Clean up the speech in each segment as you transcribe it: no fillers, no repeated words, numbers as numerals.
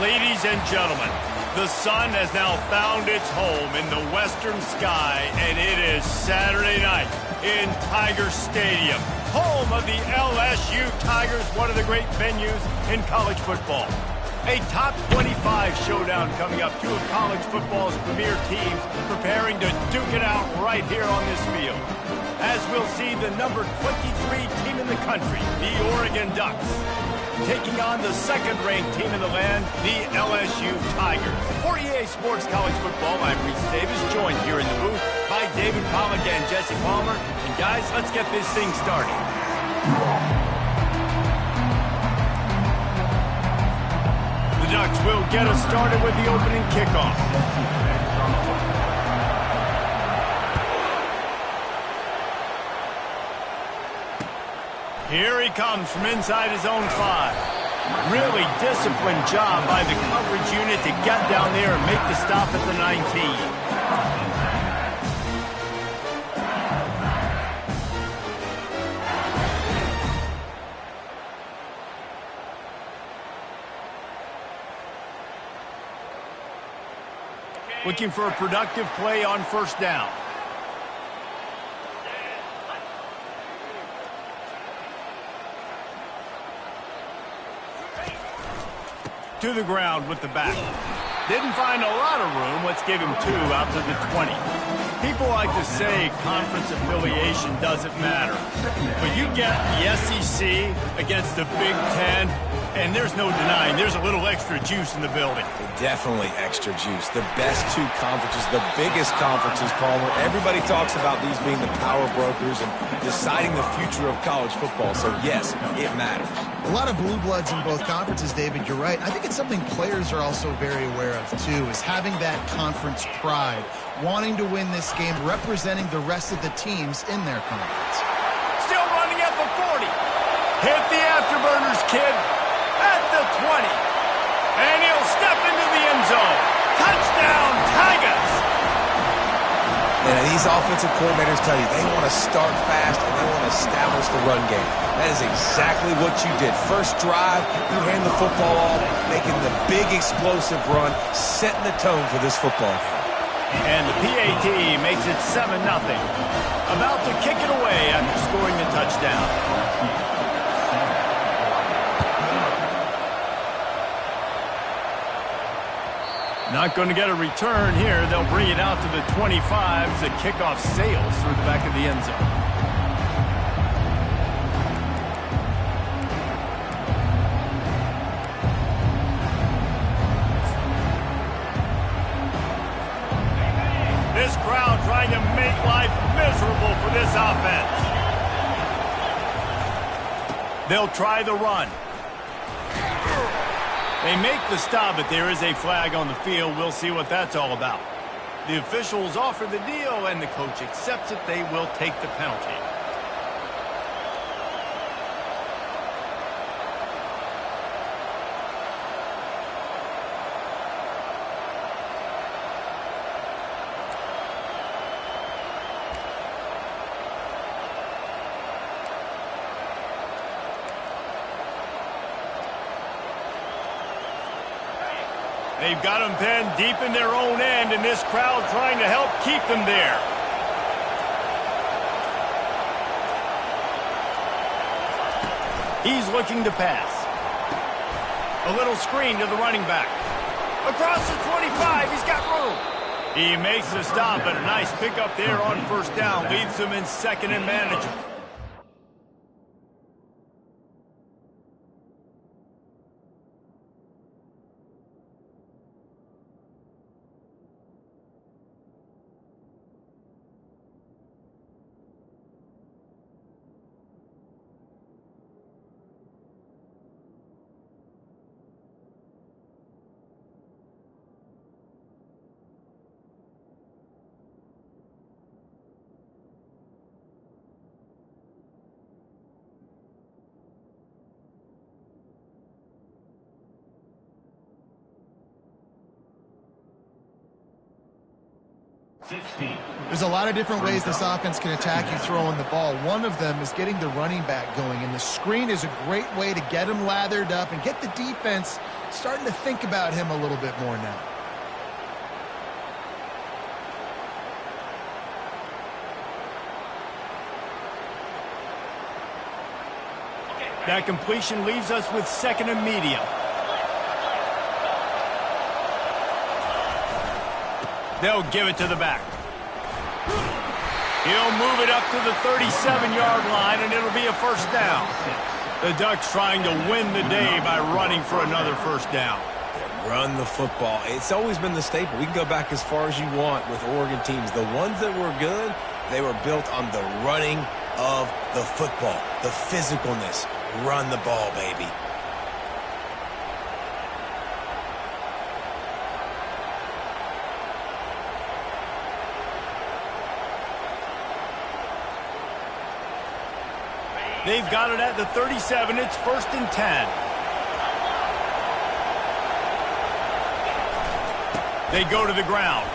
Ladies and gentlemen, the sun has now found its home in the western sky, and it is Saturday night in Tiger Stadium, home of the LSU Tigers, one of the great venues in college football. A top 25 showdown coming up, two of college football's premier teams preparing to duke it out right here on this field. As we'll see the number 23 team in the country, the Oregon Ducks, taking on the second-ranked team in the land, the LSU Tigers. For EA Sports College Football, I'm Reese Davis, joined here in the booth by David Pollack and Jesse Palmer. And guys, let's get this thing started. The Ducks will get us started with the opening kickoff. Here he comes from inside his own 5. Really disciplined job by the coverage unit to get down there and make the stop at the 19. Looking for a productive play on first down. To the ground with the back. Didn't find a lot of room. Let's give him 2 out to the 20. People like to say conference affiliation doesn't matter. But you get the SEC against the Big Ten, and there's no denying there's a little extra juice in the building. Definitely extra juice. The best 2 conferences, the biggest conferences, Palmer. Everybody talks about these being the power brokers and deciding the future of college football. So, yes, it matters. A lot of blue bloods in both conferences, David. You're right. I think it's something players are also very aware of, too, is having that conference pride, wanting to win this game, representing the rest of the teams in their conference. Still running at the 40. Hit the afterburners, kid. At the 20. And he'll step into the end zone. Touchdown, Tigers! And these offensive coordinators tell you they want to start fast and they want to establish the run game. That is exactly what you did. First drive, you hand the football off, making the big explosive run, setting the tone for this football game. And the PAT makes it 7-0. About to kick it away after scoring the touchdown. Not going to get a return here. They'll bring it out to the 25 as the kickoff sails through the back of the end zone. This crowd trying to make life miserable for this offense. They'll try the run. They make the stop, but there is a flag on the field. We'll see what that's all about. The officials offer the deal, and the coach accepts it. They will take the penalty. They've got them pinned deep in their own end, and this crowd trying to help keep them there. He's looking to pass. A little screen to the running back. Across the 25, he's got room. He makes the stop, and a nice pickup there on first down. Leaves them in second and manageable. There's a lot of different ways this offense can attack you throwing the ball. One of them is getting the running back going, and the screen is a great way to get him lathered up and get the defense starting to think about him a little bit more now. That completion leaves us with second and medium. They'll give it to the back. He'll move it up to the 37-yard line, and it'll be a first down. The Ducks trying to win the day by running for another first down. Run the football. It's always been the staple. We can go back as far as you want with Oregon teams. The ones that were good, they were built on the running of the football, the physicalness. Run the ball, baby. They've got it at the 37. It's 1st and 10. They go to the ground.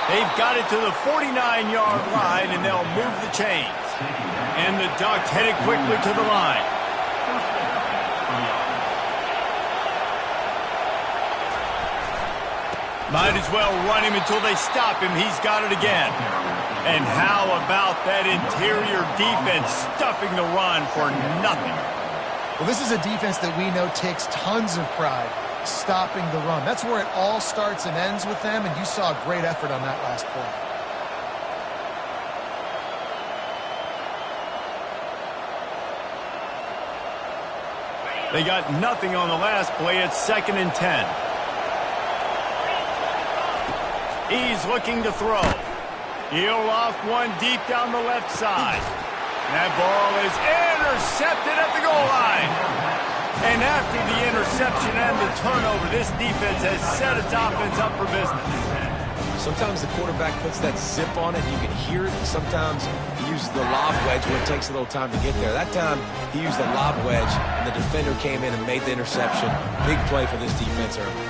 They've got it to the 49-yard line, and they'll move the chains. And the Ducks headed quickly to the line. Might as well run him until they stop him. He's got it again. And how about that interior defense stuffing the run for nothing? Well, this is a defense that we know takes tons of pride stopping the run. That's where it all starts and ends with them, and you saw a great effort on that last play. They got nothing on the last play. It's 2nd and 10. He's looking to throw. He'll loft one deep down the left side. That ball is intercepted at the goal line. And after the interception and the turnover, this defense has set its offense up for business. Sometimes the quarterback puts that zip on it. You can hear it. Sometimes he uses the lob wedge when it takes a little time to get there. That time, he used the lob wedge, and the defender came in and made the interception. Big play for this defense early.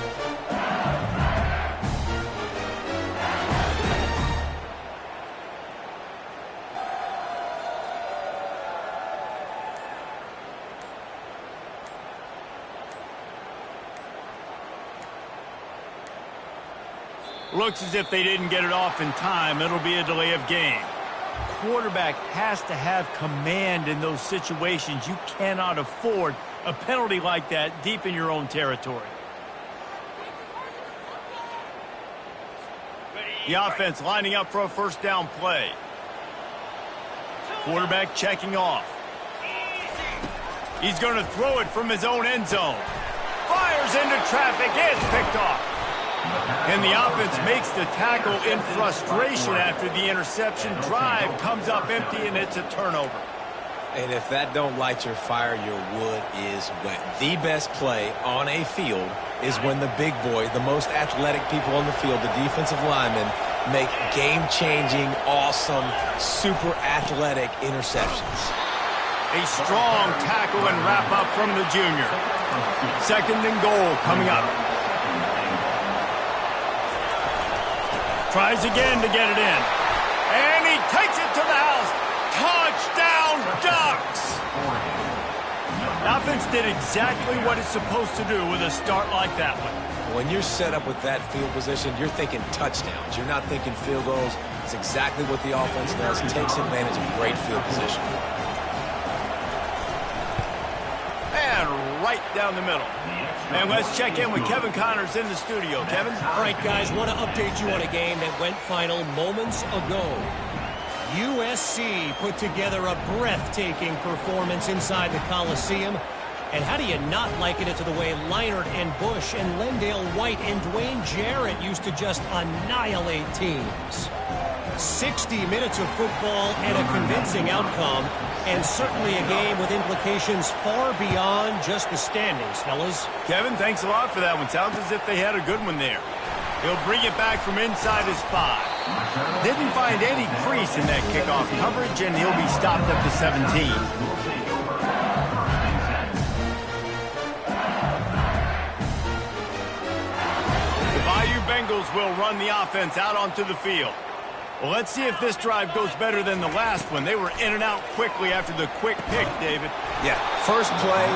Looks as if they didn't get it off in time. It'll be a delay of game. Quarterback has to have command in those situations. You cannot afford a penalty like that deep in your own territory. The offense lining up for a first down play. Quarterback checking off. He's going to throw it from his own end zone. Fires into traffic. It's picked off. And the offense makes the tackle in frustration after the interception. Drive comes up empty, and it's a turnover. And if that don't light your fire, your wood is wet. The best play on a field is when the big boy, the most athletic people on the field, the defensive linemen, make game-changing, awesome, super athletic interceptions. A strong tackle and wrap-up from the junior. 2nd and goal coming up. Tries again to get it in. And he takes it to the house. Touchdown, Ducks! The offense did exactly what it's supposed to do with a start like that one. When you're set up with that field position, you're thinking touchdowns. You're not thinking field goals. It's exactly what the offense does. It takes advantage of great field position. And right down the middle. And let's check in with Kevin Connors in the studio. Kevin? All right, guys, want to update you on a game that went final moments ago. USC put together a breathtaking performance inside the Coliseum. And how do you not liken it to the way Leinart and Bush and Lendale White and Dwayne Jarrett used to just annihilate teams? 60 minutes of football and a convincing outcome, and certainly a game with implications far beyond just the standings, fellas. Kevin, thanks a lot for that one. Sounds as if they had a good one there. He'll bring it back from inside his 5. Didn't find any crease in that kickoff coverage, and he'll be stopped up to 17. The Bayou Bengals will run the offense out onto the field. Well, let's see if this drive goes better than the last one. They were in and out quickly after the quick pick, David. Yeah, first play,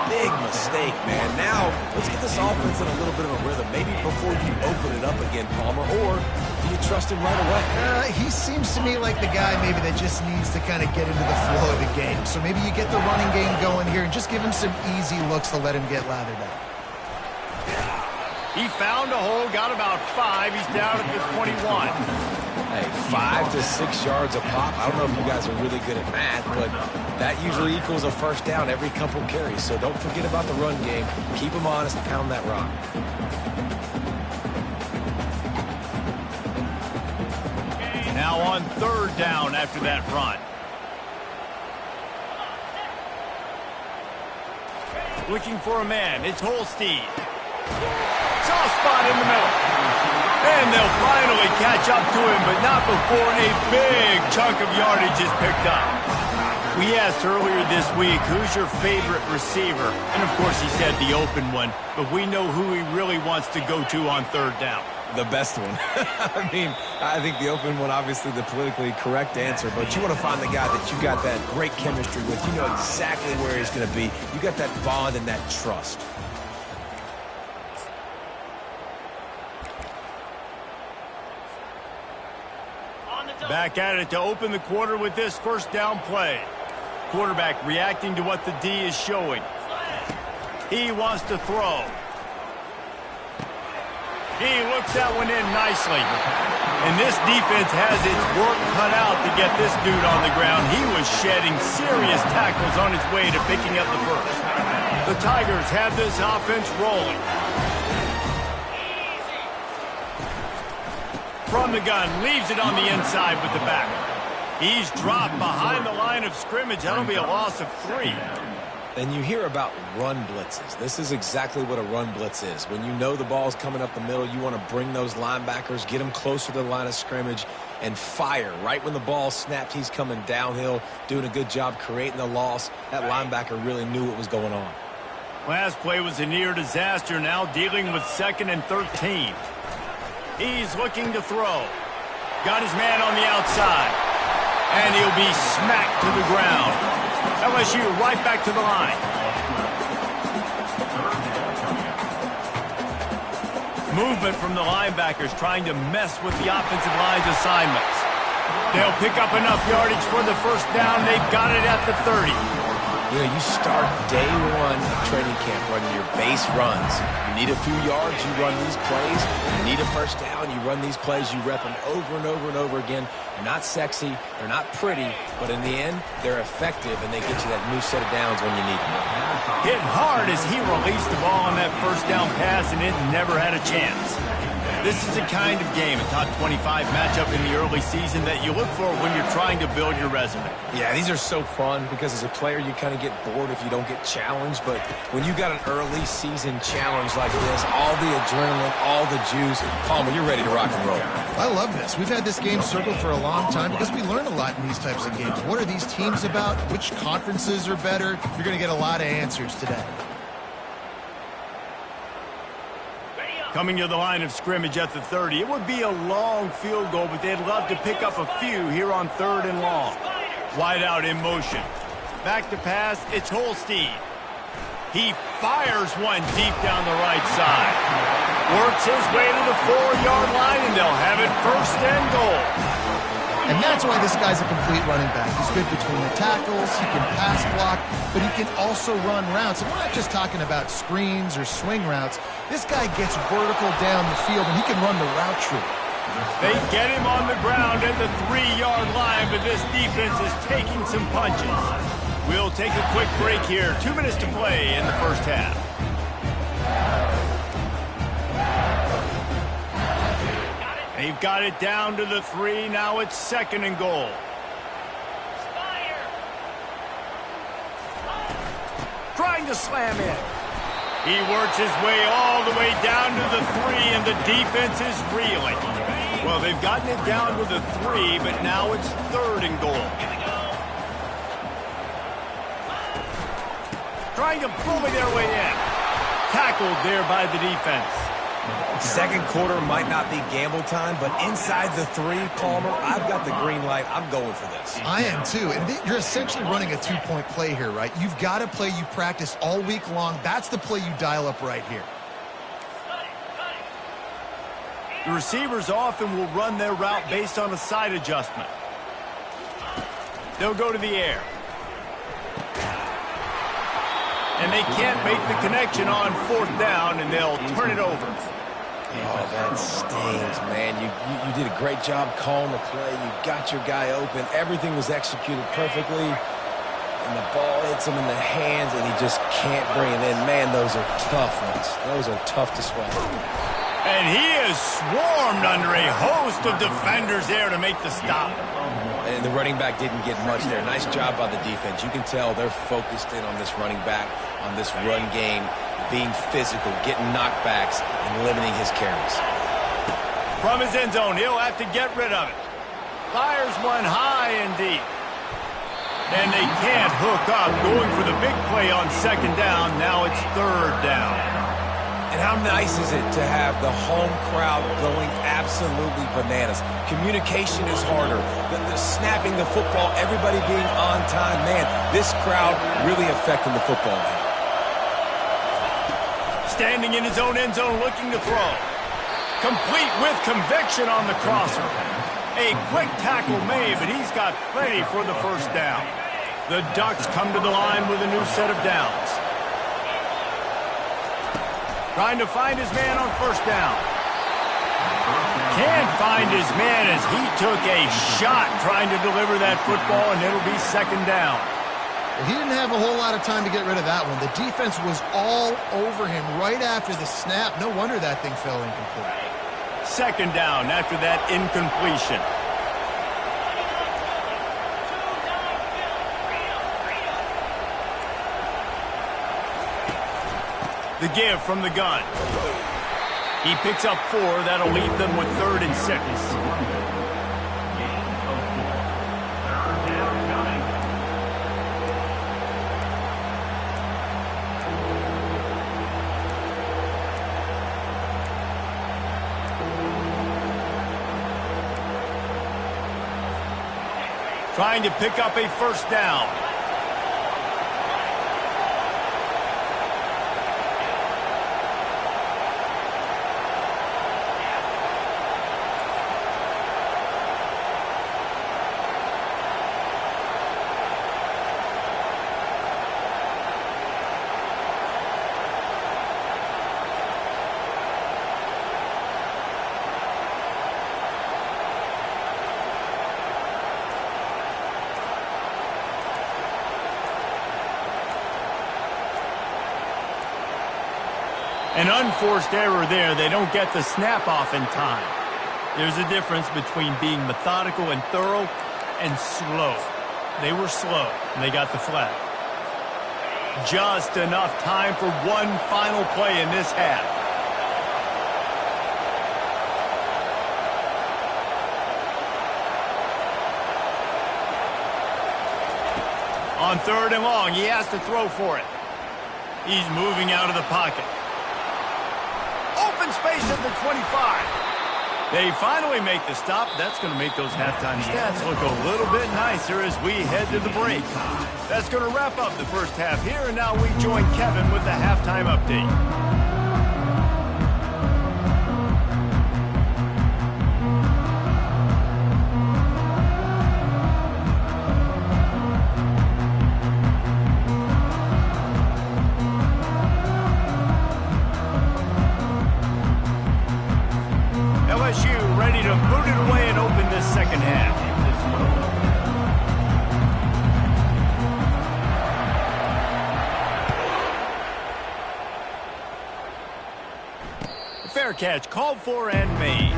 Big mistake, man. Now, let's get this offense in a little bit of a rhythm. Maybe before you open it up again, Palmer, or do you trust him right away? He seems to me like the guy maybe that just needs to kind of get into the flow of the game. So maybe you get the running game going here and just give him some easy looks to let him get lathered up. He found a hole, got about 5. He's down at the 21. Hey, 5 to 6 yards a pop. I don't know if you guys are really good at math, but that usually equals a first down every couple carries. So don't forget about the run game. Keep them honest, pound that rock. Now on 3rd down after that run. Looking for a man. It's Holstein. Soft spot in the middle. And they'll finally catch up to him, but not before a big chunk of yardage is picked up. We asked earlier this week, who's your favorite receiver? And, of course, he said the open one, but we know who he really wants to go to on 3rd down. The best one. I mean, I think the open one, obviously the politically correct answer, but you want to find the guy that you got that great chemistry with. You know exactly where he's going to be. You got that bond and that trust. Back at it to open the quarter with this first down play. Quarterback reacting to what the D is showing. He wants to throw. He looks that one in nicely. And this defense has its work cut out to get this dude on the ground. He was shedding serious tackles on his way to picking up the first. The Tigers have this offense rolling. From the gun, leaves it on the inside with the back. He's dropped behind the line of scrimmage. That'll be a loss of 3. And you hear about run blitzes. This is exactly what a run blitz is. When you know the ball's coming up the middle, you want to bring those linebackers, get them closer to the line of scrimmage, and fire. Right when the ball snapped, he's coming downhill, doing a good job creating the loss. That linebacker really knew what was going on. Last play was a near disaster, now dealing with 2nd and 13. He's looking to throw. Got his man on the outside. And he'll be smacked to the ground. LSU right back to the line. Movement from the linebackers trying to mess with the offensive line's assignments. They'll pick up enough yardage for the first down. They've got it at the 30. You know, you start day one of training camp running your base runs. You need a few yards, you run these plays. You need a first down, you run these plays. You rep them over and over and over again. They're not sexy, they're not pretty, but in the end, they're effective, and they get you that new set of downs when you need them. Hit hard as he released the ball on that first down pass, and it never had a chance. This is the kind of game, a top 25 matchup in the early season that you look for when you're trying to build your resume. Yeah, these are so fun because as a player, you kind of get bored if you don't get challenged. But when you got an early season challenge like this, all the adrenaline, all the juice, Palmer, you're ready to rock and roll. I love this. We've had this game circled for a long time because we learn a lot in these types of games. What are these teams about? Which conferences are better? You're going to get a lot of answers today. Coming to the line of scrimmage at the 30. It would be a long field goal, but they'd love to pick up a few here on 3rd and long. Wide out in motion. Back to pass, it's Holstein. He fires one deep down the right side. Works his way to the 4-yard line, and they'll have it 1st and goal. And that's why this guy's a complete running back. He's good between the tackles, he can pass block, but he can also run routes. And we're not just talking about screens or swing routes. This guy gets vertical down the field, and he can run the route tree. They get him on the ground at the 3-yard line, but this defense is taking some punches. We'll take a quick break here. 2 minutes to play in the first half. They've got it down to the 3. Now it's 2nd and goal. Trying to slam in. He works his way all the way down to the 3, and the defense is reeling. Well, they've gotten it down to the 3, but now it's 3rd and goal. Trying to bully their way in. Tackled there by the defense. Second quarter might not be gamble time, but inside the 3, Palmer, I've got the green light. I'm going for this. I am too. And you're essentially running a 2-point play here, right? You've got a play you've practiced all week long. That's the play you dial up right here. The receivers often will run their route based on a side adjustment. They'll go to the air. And they can't make the connection on 4th down, and they'll turn it over. Oh, that stings, man. You did a great job calling the play. You got your guy open. Everything was executed perfectly. And the ball hits him in the hands, and he just can't bring it in. Man, those are tough ones. Those are tough to swallow. And he is swarmed under a host of defenders there to make the stop. And the running back didn't get much there. Nice job by the defense. You can tell they're focused in on this running back, on this run game, being physical, getting knockbacks, and limiting his carries. From his end zone, he'll have to get rid of it. Fires one high and deep. And they can't hook up. Going for the big play on 2nd down. Now it's 3rd down. And how nice is it to have the home crowd going absolutely bananas? Communication is harder. The snapping the football, everybody being on time. Man, this crowd really affecting the football game. Standing in his own end zone looking to throw. Complete with conviction on the crosser. A quick tackle made, but he's got plenty for the 1st down. The Ducks come to the line with a new set of downs. Trying to find his man on 1st down. Can't find his man as he took a shot trying to deliver that football, and it'll be 2nd down. Well, he didn't have a whole lot of time to get rid of that one. The defense was all over him right after the snap. No wonder that thing fell incomplete. 2nd down after that incompletion. The give from the gun. He picks up 4. That'll leave them with 3rd and 6. Trying to pick up a 1st down. An unforced error there. They don't get the snap off in time. There's a difference between being methodical and thorough and slow. They were slow, and they got the flag. Just enough time for one final play in this half. On 3rd and long, he has to throw for it. He's moving out of the pocket. Open space at the 25. They finally make the stop. That's going to make those halftime stats look a little bit nicer as we head to the break. That's going to wrap up the 1st half here, and now we join Kevin with the halftime update. LSU ready to boot it away and open this 2nd half. Fair catch called for and made.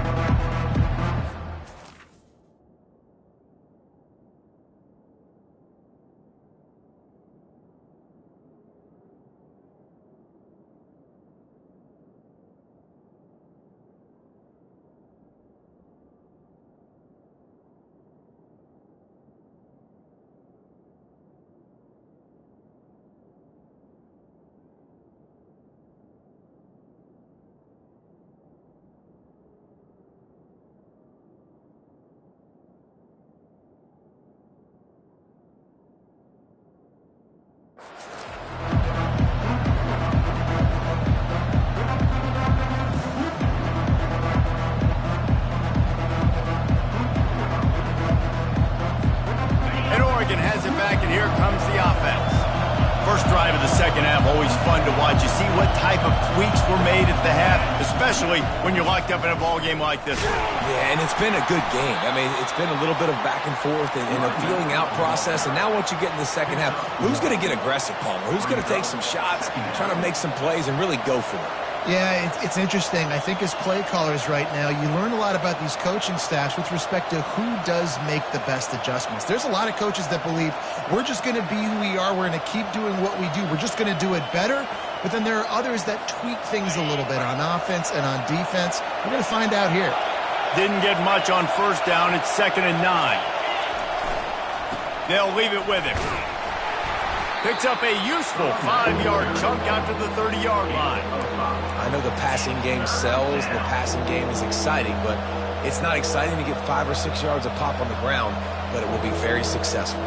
Always fun to watch. You see what type of tweaks were made at the half, especially when you're locked up in a ball game like this one. Yeah, and it's been a good game. I mean, it's been a little bit of back and forth and a feeling out process. And now once you get in the second half, who's going to get aggressive, Palmer? Who's going to take some shots, trying to make some plays, and really go for it? Yeah, it's interesting. I think as play callers right now, you learn a lot about these coaching staffs with respect to who does make the best adjustments. There's a lot of coaches that believe we're just going to be who we are. We're going to keep doing what we do. We're just going to do it better. But then there are others that tweak things a little bit on offense and on defense. We're going to find out here. Didn't get much on first down. It's 2nd and 9. They'll leave it with him. Picks up a useful 5-yard chunk out to the 30-yard line. I know the passing game sells and the passing game is exciting, but it's not exciting to get 5 or 6 yards of pop on the ground, but it will be very successful.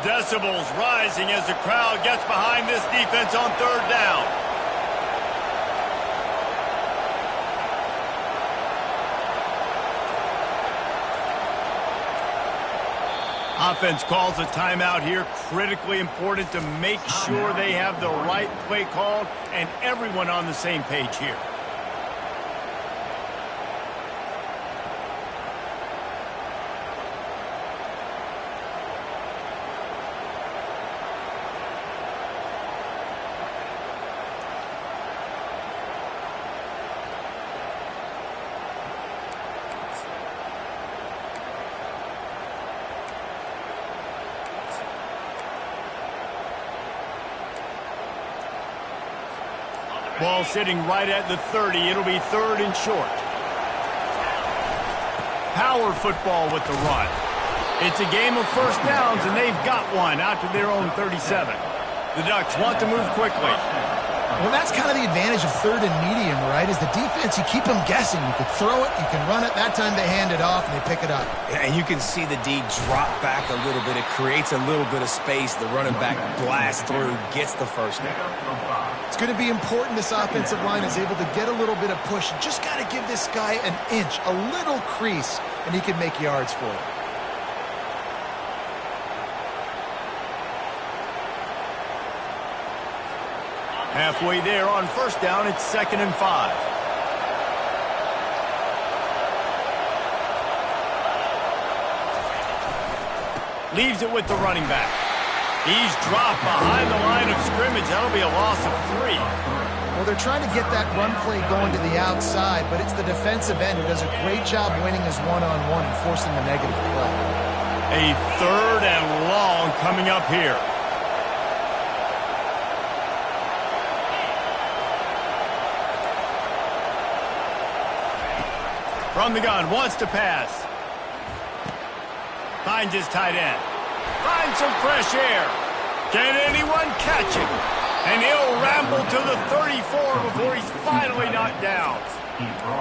Decibels rising as the crowd gets behind this defense on 3rd down. Offense calls a timeout here. Critically important to make sure they have the right play called and everyone on the same page here. Ball sitting right at the 30. It'll be 3rd and short. Power football with the run. It's a game of first downs, and they've got one out to their own 37. The Ducks want to move quickly. Well, that's kind of the advantage of 3rd and medium, right? Is the defense, you keep them guessing. You can throw it, you can run it. That time they hand it off and they pick it up. Yeah, and you can see the D drop back a little bit. It creates a little bit of space. The running back blasts through, gets the first down. It's going to be important this offensive line is able to get a little bit of push. You just got to give this guy an inch, a little crease, and he can make yards for it. Halfway there on first down, it's 2nd and 5. Leaves it with the running back. He's dropped behind the line of scrimmage. That'll be a loss of 3. Well, they're trying to get that run play going to the outside, but it's the defensive end who does a great job winning his one-on-one and forcing the negative play. A 3rd and long coming up here. From the gun, wants to pass. Finds his tight end. Finds some fresh air. Can anyone catch him? And he'll ramble to the 34 before he's finally knocked down.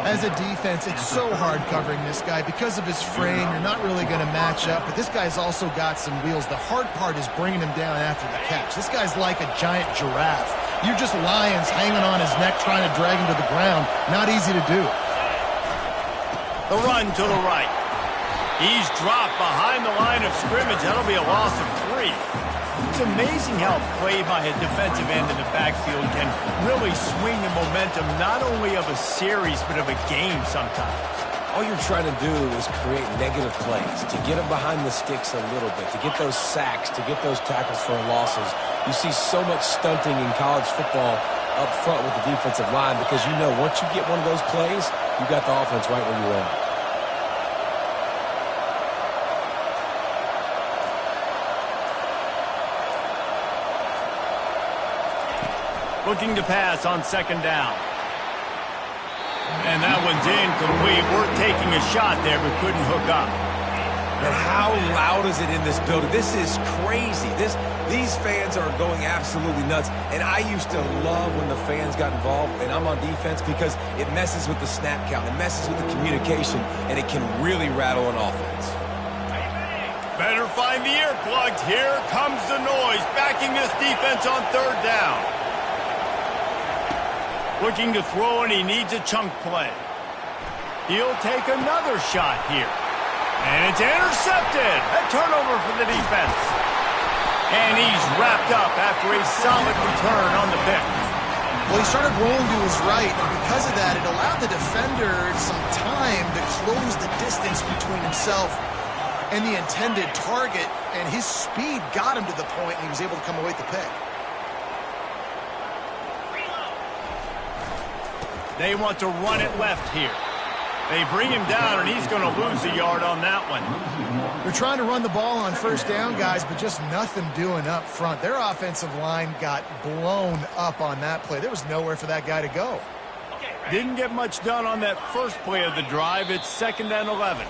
As a defense, it's so hard covering this guy. Because of his frame, you're not really going to match up, but this guy's also got some wheels. The hard part is bringing him down after the catch. This guy's like a giant giraffe. You're just lions hanging on his neck trying to drag him to the ground. Not easy to do. The run to the right. He's dropped behind the line of scrimmage. That'll be a loss of 3. It's amazing how play by a defensive end in the backfield can really swing the momentum not only of a series but of a game sometimes. All you're trying to do is create negative plays, to get them behind the sticks a little bit, to get those sacks, to get those tackles for losses. You see so much stunting in college football up front with the defensive line because you know once you get one of those plays, you got the offense right where you are. Looking to pass on 2nd down. And that one's incomplete. We're taking a shot there, but couldn't hook up. And how loud is it in this building? This is crazy. These fans are going absolutely nuts. And I used to love when the fans got involved, and I'm on defense, because it messes with the snap count. It messes with the communication, and it can really rattle an offense. Better find the earplugs. Here comes the noise, backing this defense on 3rd down. Looking to throw, and he needs a chunk play. He'll take another shot here. And it's intercepted. A turnover for the defense. And he's wrapped up after a solid return on the pick. Well, he started rolling to his right, and because of that, it allowed the defender some time to close the distance between himself and the intended target, and his speed got him to the point, and he was able to come away with the pick. They want to run it left here. They bring him down, and he's going to lose a yard on that one. They're trying to run the ball on first down, guys, but just nothing doing up front. Their offensive line got blown up on that play. There was nowhere for that guy to go. Didn't get much done on that first play of the drive. It's 2nd and 11.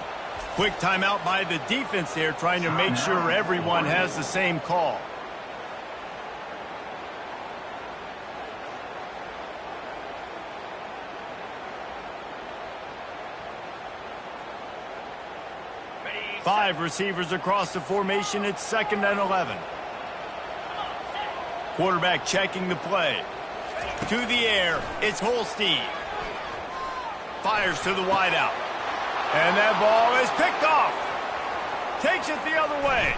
Quick timeout by the defense there, trying to make sure everyone has the same call. Five receivers across the formation. It's 2nd and 11. Quarterback checking the play. To the air. It's Holstein. Fires to the wideout. And that ball is picked off. Takes it the other way.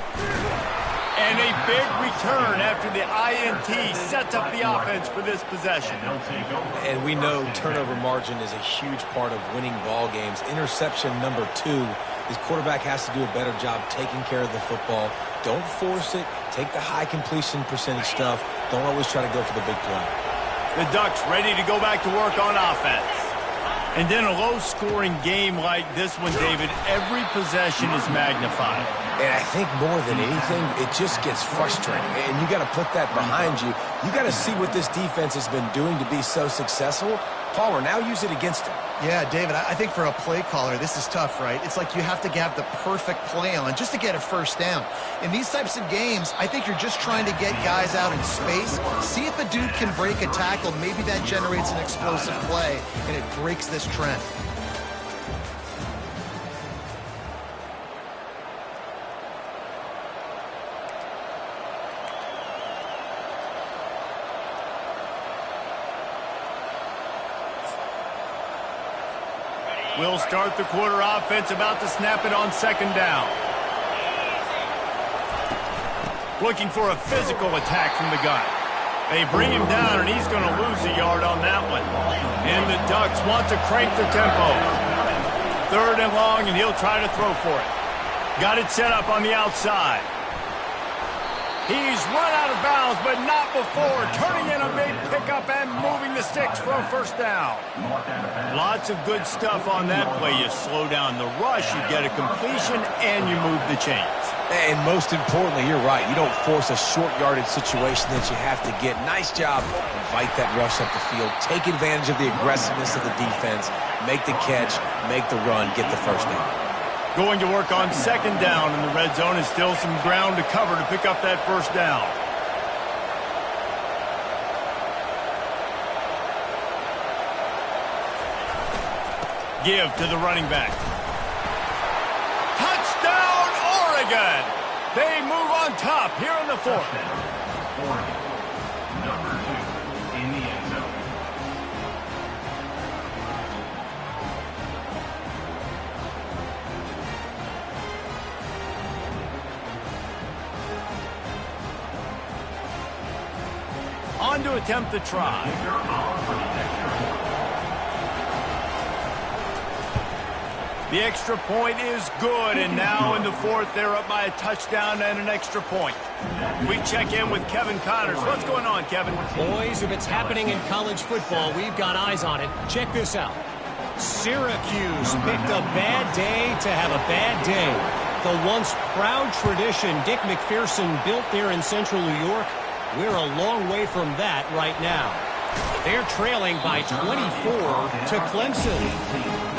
And a big return after the INT sets up the offense for this possession. And we know turnover margin is a huge part of winning ball games. Interception number 2. His quarterback has to do a better job taking care of the football. Don't force it. Take the high completion percentage stuff. Don't always try to go for the big play. The Ducks ready to go back to work on offense. And in a low-scoring game like this one, David, every possession is magnified. And I think more than anything, it just gets frustrating. And you got to put that behind you. You got to see what this defense has been doing to be so successful. Palmer, now use it against him. Yeah, David, I think for a play caller, this is tough, right? It's like you have to have the perfect play on just to get a first down. In these types of games, I think you're just trying to get guys out in space, see if a dude can break a tackle. Maybe that generates an explosive play, and it breaks this trend. We'll start the quarter offense, about to snap it on 2nd down. Looking for a physical attack from the gun. They bring him down, and he's going to lose a yard on that one. And the Ducks want to crank the tempo. 3rd and long, and he'll try to throw for it. Got it set up on the outside. He's run out of bounds, but not before turning in a big pickup and moving the sticks for a first down. Lots of good stuff on that play. You slow down the rush, you get a completion, and you move the chains. And most importantly, you're right. You don't force a short yardage situation that you have to get. Nice job. Invite that rush up the field. Take advantage of the aggressiveness of the defense. Make the catch, make the run, get the first down. Going to work on 2nd down in the red zone, and still some ground to cover to pick up that first down. Give to the running back. Touchdown, Oregon! They move on top here in the 4th. Oregon, number 2 in the end zone. On to attempt the try. The extra point is good, and now in the 4th, they're up by a touchdown and an extra point. We check in with Kevin Connors. What's going on, Kevin? Boys, if it's happening in college football, we've got eyes on it. Check this out. Syracuse picked a bad day to have a bad day. The once proud tradition Dick McPherson built there in central New York, we're a long way from that right now. They're trailing by 24 to Clemson.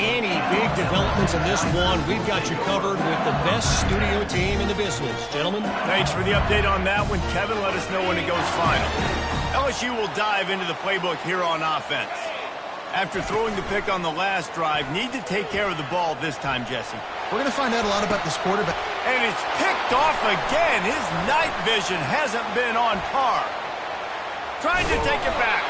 Any big developments in this one, we've got you covered with the best studio team in the business. Gentlemen. Thanks for the update on that one, Kevin. Let us know when it goes final. LSU will dive into the playbook here on offense. After throwing the pick on the last drive, need to take care of the ball this time, Jesse. We're going to find out a lot about this quarterback. And it's picked off again. His night vision hasn't been on par. Trying to take it back.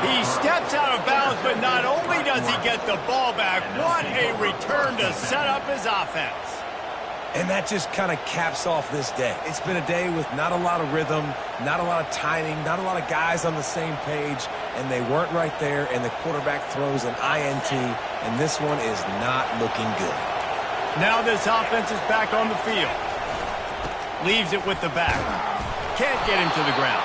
He steps out of bounds, but not only does he get the ball back, what a return to set up his offense. And that just kind of caps off this day. It's been a day with not a lot of rhythm, not a lot of timing, not a lot of guys on the same page, and they weren't right there, and the quarterback throws an INT, and this one is not looking good. Now this offense is back on the field. Leaves it with the back. Can't get him to the ground.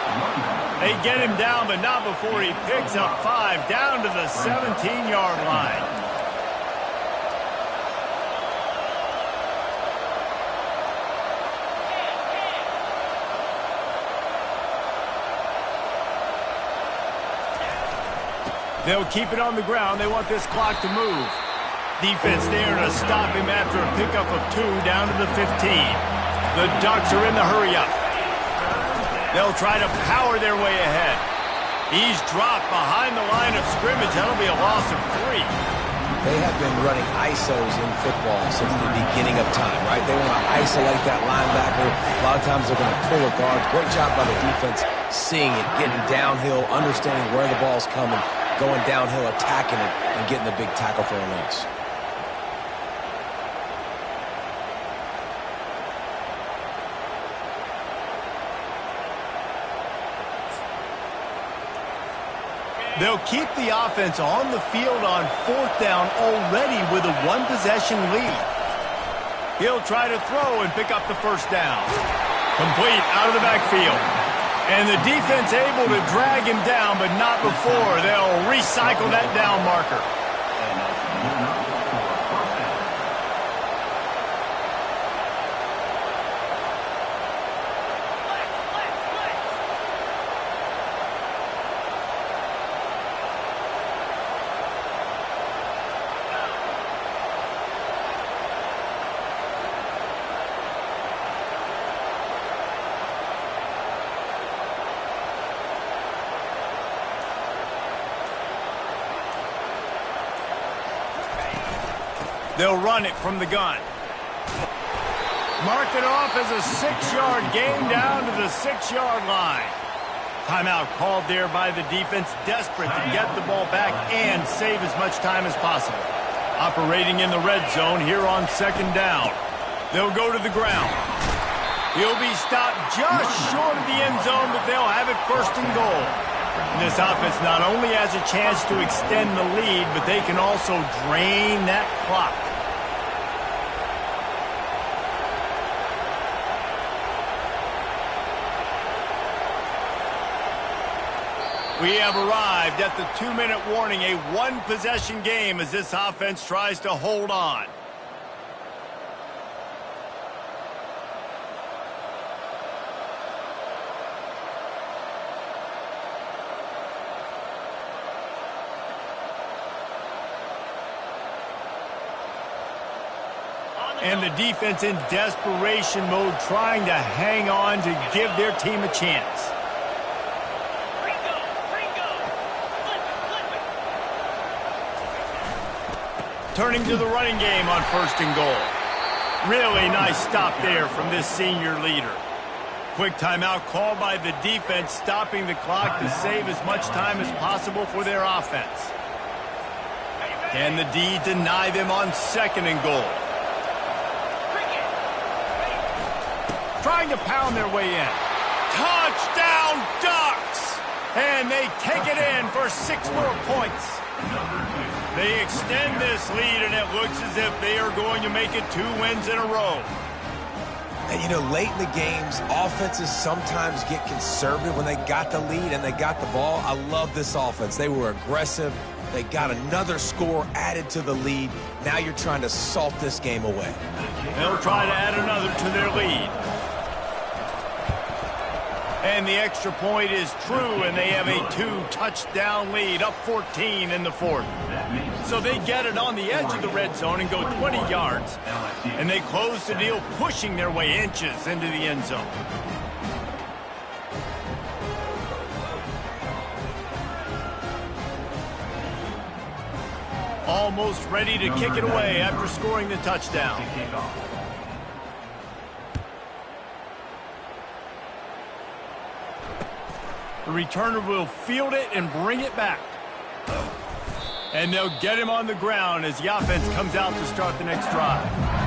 They get him down, but not before he picks up 5 down to the 17-yard line. They'll keep it on the ground. They want this clock to move. Defense there to stop him after a pickup of 2 down to the 15. The Ducks are in the hurry-up. They'll try to power their way ahead. He's dropped behind the line of scrimmage. That'll be a loss of 3. They have been running ISOs in football since the beginning of time, right? They want to isolate that linebacker. A lot of times they're going to pull a guard. Great job by the defense seeing it, getting downhill, understanding where the ball's coming, going downhill, attacking it, and getting the big tackle for a loss. They'll keep the offense on the field on 4th down already with a 1-possession lead. He'll try to throw and pick up the first down. Complete out of the backfield. And the defense able to drag him down, but not before. They'll recycle that down marker. They'll run it from the gun. Mark it off as a 6-yard gain down to the 6-yard line. Timeout called there by the defense, desperate to get the ball back and save as much time as possible. Operating in the red zone here on 2nd down. They'll go to the ground. He'll be stopped just short of the end zone, but they'll have it 1st and goal. This offense not only has a chance to extend the lead, but they can also drain that clock. We have arrived at the 2-minute warning, a 1-possession game as this offense tries to hold on. And the defense in desperation mode, trying to hang on to give their team a chance. Turning to the running game on 1st and goal. Really nice stop there from this senior leader. Quick timeout called by the defense, stopping the clock to save as much time as possible for their offense. Can the D deny them on 2nd and goal? Trying to pound their way in. Touchdown, Ducks! And they take it in for 6 more points. They extend this lead, and it looks as if they are going to make it 2 wins in a row. And, you know, late in the games, offenses sometimes get conservative when they got the lead and they got the ball. I love this offense. They were aggressive. They got another score added to the lead. Now you're trying to salt this game away. They'll try to add another to their lead. And the extra point is true, and they have a 2-touchdown lead, up 14 in the 4th. So they get it on the edge of the red zone and go 20 yards. And they close the deal, pushing their way inches into the end zone. Almost ready to kick it away after scoring the touchdown. The returner will field it and bring it back. And they'll get him on the ground as the offense comes out to start the next drive.